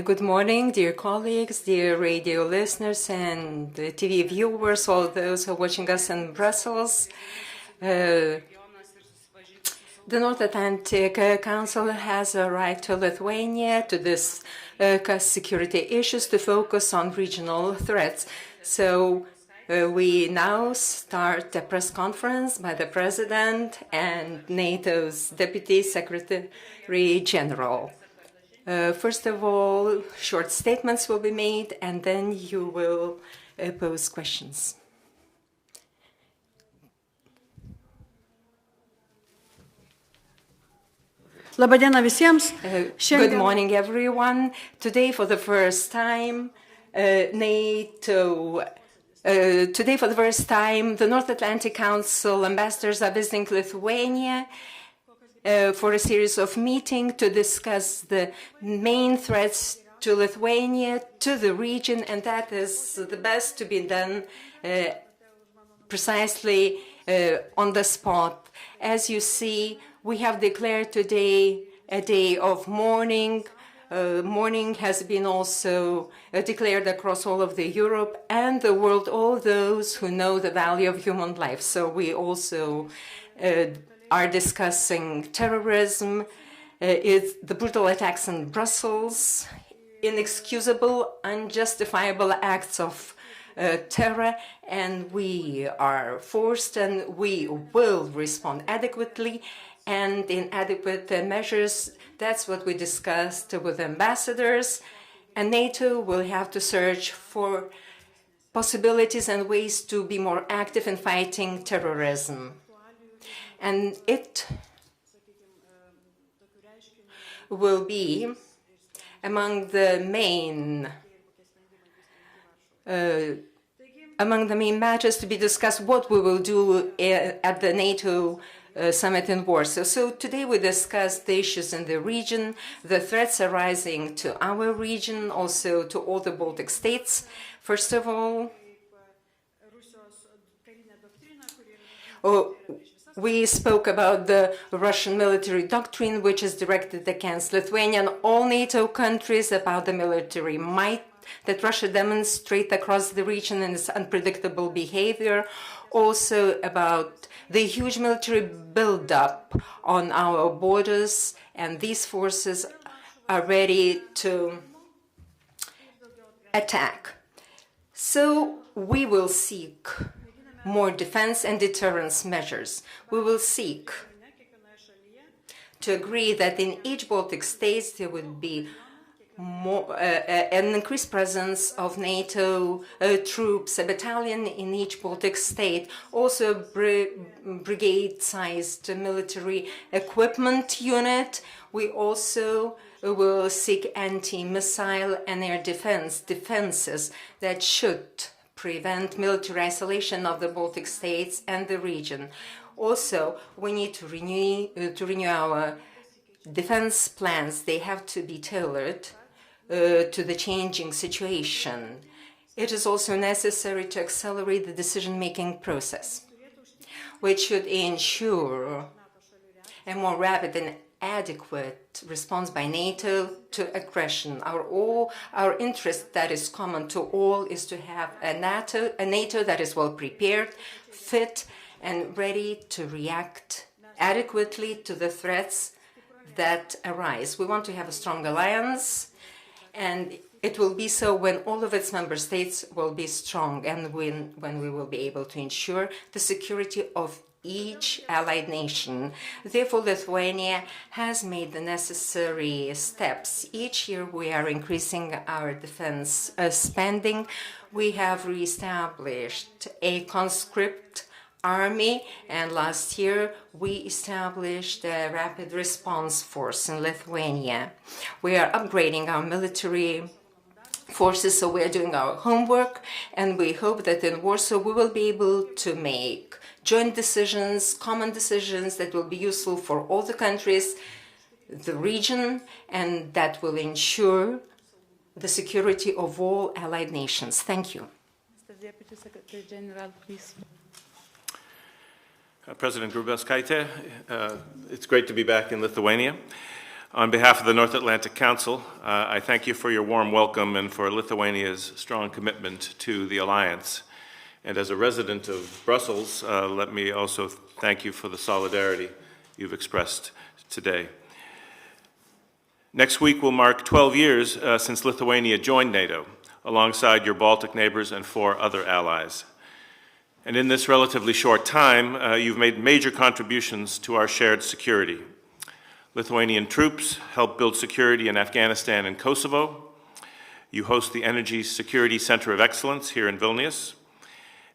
Good morning, dear colleagues, dear radio listeners and TV viewers, all those who are watching us in Brussels. The North Atlantic Council has arrived to Lithuania to discuss security issues to focus on regional threats. So we now start a press conference by the President and NATO's Deputy Secretary General. First of all, short statements will be made, and then you will pose questions. Good morning, everyone. Today, for the first time, the North Atlantic Council ambassadors are visiting Lithuania for a series of meetings to discuss the main threats to Lithuania, to the region, and that is the best to be done precisely on the spot. As you see, we have declared today a day of mourning. Mourning has been also declared across all of Europe and the world, all those who know the value of human life. So we also are discussing terrorism, the brutal attacks in Brussels, inexcusable, unjustifiable acts of terror, and we are forced and we will respond adequately and in adequate measures. That's what we discussed with ambassadors, and NATO will have to search for possibilities and ways to be more active in fighting terrorism. And it will be among the main matters to be discussed what we will do at the NATO summit in Warsaw. So today we discussed the issues in the region, the threats arising to our region, also to all the Baltic states. First of all, we spoke about the Russian military doctrine, which is directed against Lithuania and all NATO countries, about the military might that Russia demonstrates across the region and its unpredictable behavior, also about the huge military buildup on our borders, and these forces are ready to attack. So we will seek more defense and deterrence measures. We will seek to agree that in each Baltic state there would be an increased presence of NATO troops, a battalion in each Baltic state, also brigade-sized military equipment unit. We also will seek anti-missile and air defenses that should prevent military isolation of the Baltic states and the region. Also, we need to renew our defense plans. They have to be tailored to the changing situation. It is also necessary to accelerate the decision-making process, which should ensure a more rapid and adequate response by NATO to aggression. Our interest that is common to all is to have a NATO that is well prepared, fit, and ready to react adequately to the threats that arise. We want to have a strong alliance, and it will be so when all of its member states will be strong and when we will be able to ensure the security of each allied nation. Therefore, Lithuania has made the necessary steps. Each year we are increasing our defense spending. We have re-established a conscript army, and last year we established a rapid response force in Lithuania. We are upgrading our military forces, so we are doing our homework, and we hope that in Warsaw we will be able to make joint decisions, common decisions that will be useful for all the countries, the region, and that will ensure the security of all allied nations. Thank you. Mr. Deputy Secretary General, please. President Grybauskaitė, it's great to be back in Lithuania. On behalf of the North Atlantic Council, I thank you for your warm welcome and for Lithuania's strong commitment to the alliance. And as a resident of Brussels, let me also thank you for the solidarity you've expressed today. Next week will mark 12 years since Lithuania joined NATO, alongside your Baltic neighbors and 4 other allies. And in this relatively short time, you've made major contributions to our shared security. Lithuanian troops help build security in Afghanistan and Kosovo. You host the Energy Security Center of Excellence here in Vilnius.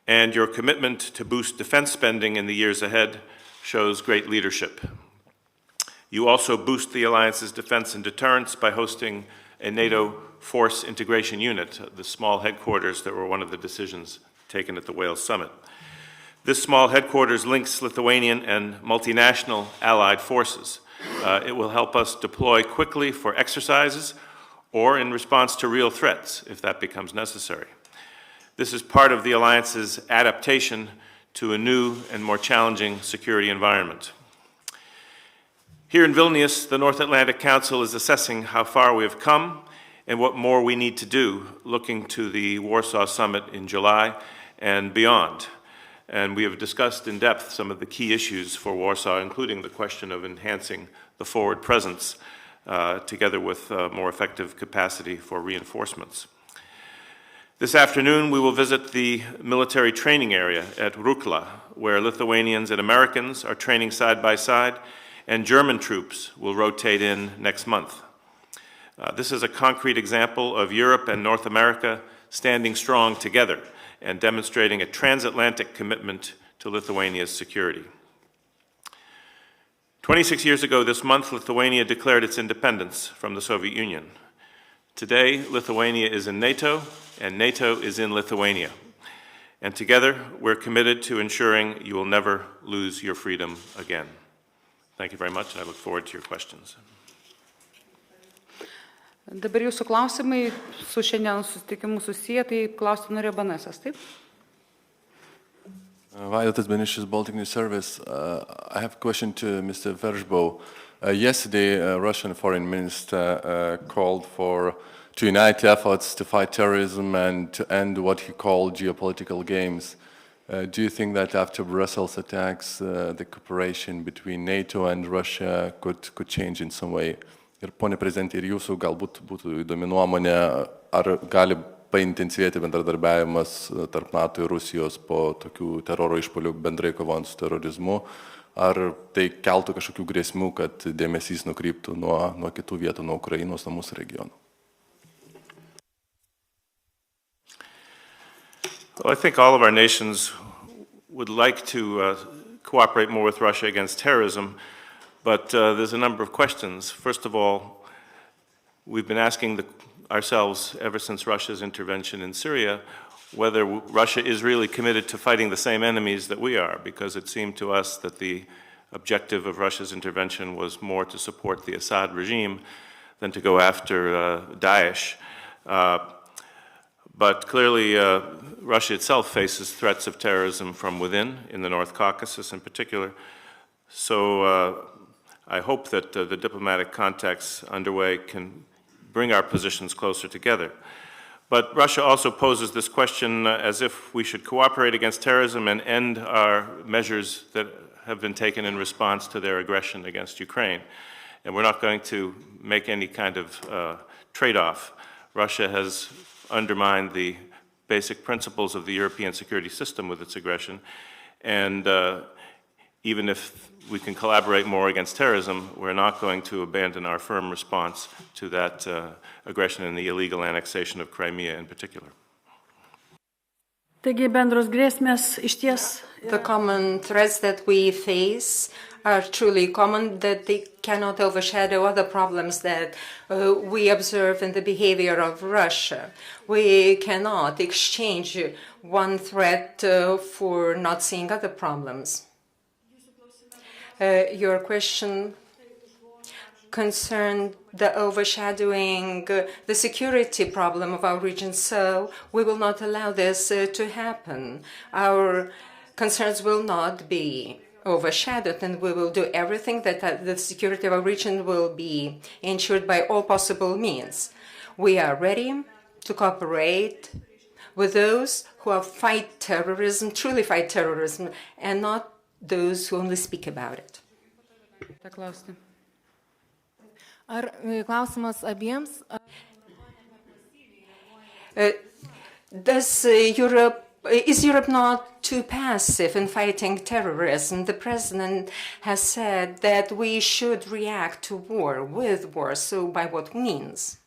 And your commitment to boost defense spending in the years ahead shows great leadership. You also boost the alliance's defense and deterrence by hosting a NATO Force Integration Unit, the small headquarters that were one of the decisions taken at the Wales Summit. This small headquarters links Lithuanian and multinational allied forces. It will help us deploy quickly for exercises or in response to real threats, if that becomes necessary. This is part of the alliance's adaptation to a new and more challenging security environment. Here in Vilnius, the North Atlantic Council is assessing how far we have come and what more we need to do, looking to the Warsaw Summit in July and beyond. And we have discussed in depth some of the key issues for Warsaw, including the question of enhancing the forward presence, together with more effective capacity for reinforcements. This afternoon, we will visit the military training area at Rukla, where Lithuanians and Americans are training side by side, and German troops will rotate in next month. This is a concrete example of Europe and North America standing strong together and demonstrating a transatlantic commitment to Lithuania's security. 26 years ago this month, Lithuania declared its independence from the Soviet Union. Today, Lithuania is in NATO, and NATO is in Lithuania. And together, we're committed to ensuring you will never lose your freedom again. Thank you very much, and I look forward to your questions. Dabar jūsų klausimai su šiandien susitikimu susiję, tai klausti norėjo Banesas, taip? Vaidotas Benišis, Baltic News Service. I have a question to Mr. Vershbow. Yesterday, Russian Foreign Minister called to unite efforts to fight terrorism and to end what he called geopolitical games. Do you think that after Brussels attacks, the cooperation between NATO and Russia could change in some way? Ir pone prezidente, ir jūsų galbūt būtų įdomi nuomonė, ar gali paintensyvėti bendradarbiavimas tarp NATO ir Rusijos po tokių teroro išpuolių bendrai kovojant su terorizmu, ar tai keltų kažkokių grėsmių, kad dėmesys nukryptų nuo kitų vietų, nuo Ukrainos, nuo mūsų regionų? Well, I think all of our nations would like to cooperate more with Russia against terrorism, but there's a number of questions. First of all, we've been asking ourselves ever since Russia's intervention in Syria whether Russia is really committed to fighting the same enemies that we are, because it seemed to us that the objective of Russia's intervention was more to support the Assad regime than to go after Daesh. But clearly, Russia itself faces threats of terrorism from within, in the North Caucasus in particular. So I hope that the diplomatic contacts underway can bring our positions closer together. But Russia also poses this question as if we should cooperate against terrorism and end our measures that have been taken in response to their aggression against Ukraine. And we're not going to make any kind of trade-off. Russia has undermined the basic principles of the European security system with its aggression. And even if we can collaborate more against terrorism, we're not going to abandon our firm response to that aggression and the illegal annexation of Crimea in particular. The common threats that we face are truly common, that they cannot overshadow other problems that we observe in the behavior of Russia. We cannot exchange one threat for not seeing other problems. Your question concerned the overshadowing the security problem of our region, so we will not allow this to happen. Our concerns will not be overshadowed, and we will do everything that the security of our region will be ensured by all possible means. We are ready to cooperate with those who fight terrorism, truly fight terrorism, and not those who only speak about it. Klausimas abiems. Is Europe not too passive in fighting terrorism? The president has said that we should react to war with war. So by what means?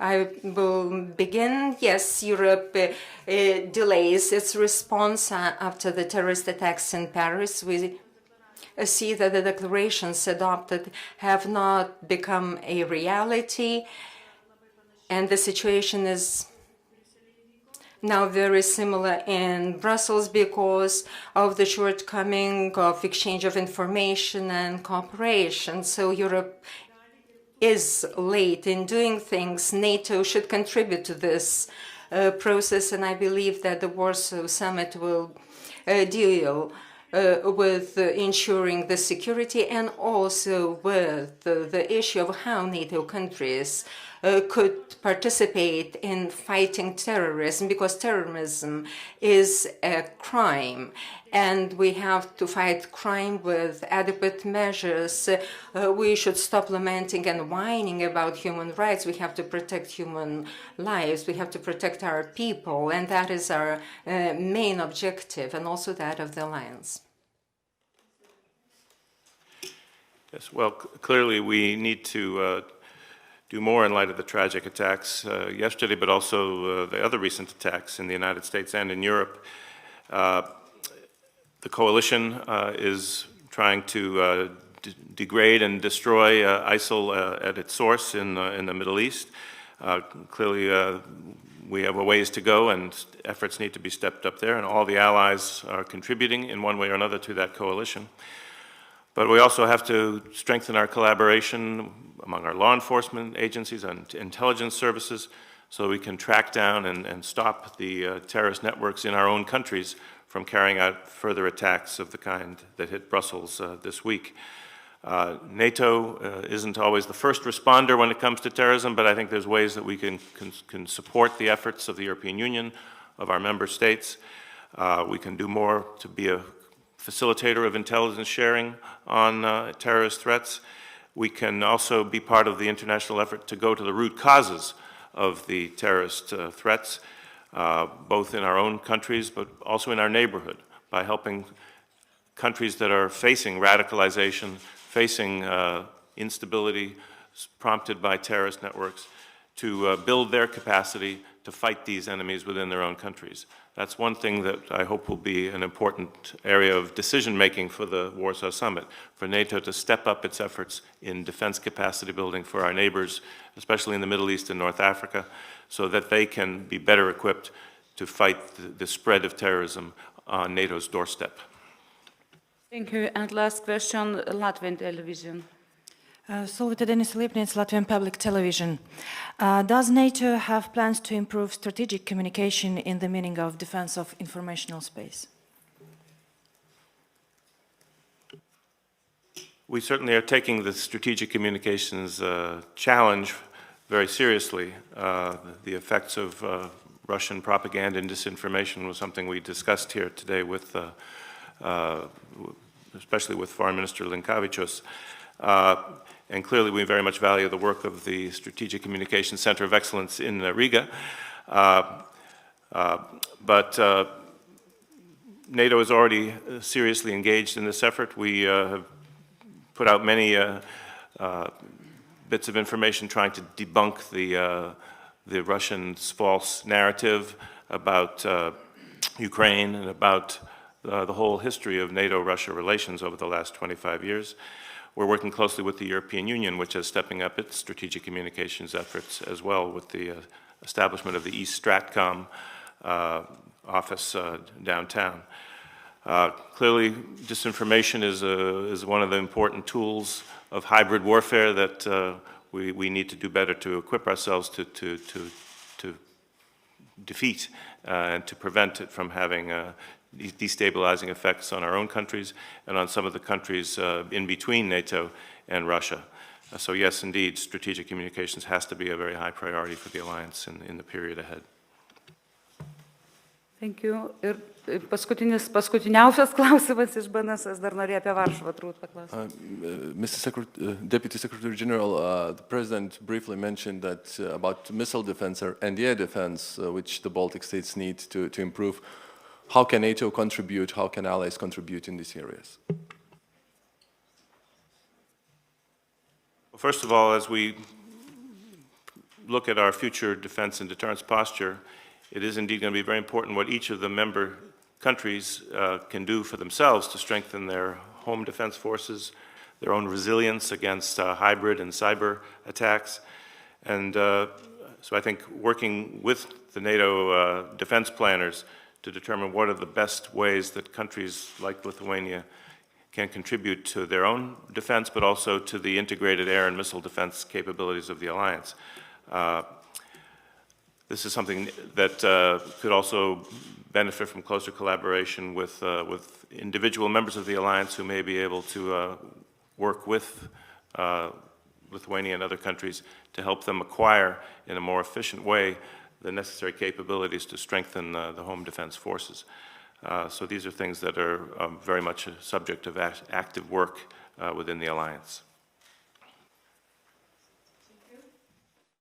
I will begin. Yes, Europe delays its response after the terrorist attacks in Paris. We see that the declarations adopted have not become a reality, and the situation is now very similar in Brussels because of the shortcoming of exchange of information and cooperation. So Europe is late in doing things. NATO should contribute to this process, and I believe that the Warsaw Summit will deal with ensuring the security and also with the issue of how NATO countries could participate in fighting terrorism, because terrorism is a crime and we have to fight crime with adequate measures. We should stop lamenting and whining about human rights. We have to protect human lives. We have to protect our people, and that is our main objective, and also that of the alliance. Yes, well, clearly we need to do more in light of the tragic attacks yesterday, but also the other recent attacks in the United States and in Europe. The coalition is trying to degrade and destroy ISIL at its source in the Middle East. Clearly, we have a ways to go, and efforts need to be stepped up there, and all the allies are contributing in one way or another to that coalition. But we also have to strengthen our collaboration among our law enforcement agencies and intelligence services so we can track down and stop the terrorist networks in our own countries from carrying out further attacks of the kind that hit Brussels this week. NATO isn't always the first responder when it comes to terrorism, but I think there's ways that we can support the efforts of the European Union, of our member states. We can do more to be a facilitator of intelligence sharing on terrorist threats. We can also be part of the international effort to go to the root causes of the terrorist threats, both in our own countries, but also in our neighborhood, by helping countries that are facing radicalization, facing instability prompted by terrorist networks, to build their capacity to fight these enemies within their own countries. That's one thing that I hope will be an important area of decision-making for the Warsaw Summit, for NATO to step up its efforts in defense capacity building for our neighbors, especially in the Middle East and North Africa, so that they can be better equipped to fight the spread of terrorism on NATO's doorstep. Thank you. And last question, Latvian television. Solvita Denis Lipnits, Latvian Public Television. Does NATO have plans to improve strategic communication in the meaning of defense of informational space? We certainly are taking the strategic communications challenge very seriously. The effects of Russian propaganda and disinformation was something we discussed here today with, especially with Foreign Minister Linkevičius. And clearly we very much value the work of the Strategic Communications Center of Excellence in Riga. But NATO is already seriously engaged in this effort. We have put out many bits of information trying to debunk the Russians' false narrative about Ukraine and about the whole history of NATO-Russia relations over the last 25 years. We're working closely with the European Union, which is stepping up its strategic communications efforts as well, with the establishment of the East Stratcom office downtown. Clearly, disinformation is one of the important tools of hybrid warfare that we need to do better to equip ourselves to defeat and to prevent it from having destabilizing effects on our own countries and on some of the countries in between NATO and Russia. So yes, indeed, strategic communications has to be a very high priority for the alliance in the period ahead. Thank you. Ir paskutiniausias klausimas iš BNS, dar norėjau apie Varšuvą turbūt paklausti. Deputy Secretary General, the President briefly mentioned that about missile defense and air defense, which the Baltic states need to improve. How can NATO contribute? How can allies contribute in these areas? Well, first of all, as we look at our future defense and deterrence posture, it is indeed going to be very important what each of the member countries can do for themselves to strengthen their home defense forces, their own resilience against hybrid and cyber attacks. And so I think working with the NATO defense planners to determine what are the best ways that countries like Lithuania can contribute to their own defense, but also to the integrated air and missile defense capabilities of the alliance. This is something that could also benefit from closer collaboration with individual members of the alliance who may be able to work with Lithuania and other countries to help them acquire in a more efficient way the necessary capabilities to strengthen the home defense forces. So these are things that are very much a subject of active work within the alliance.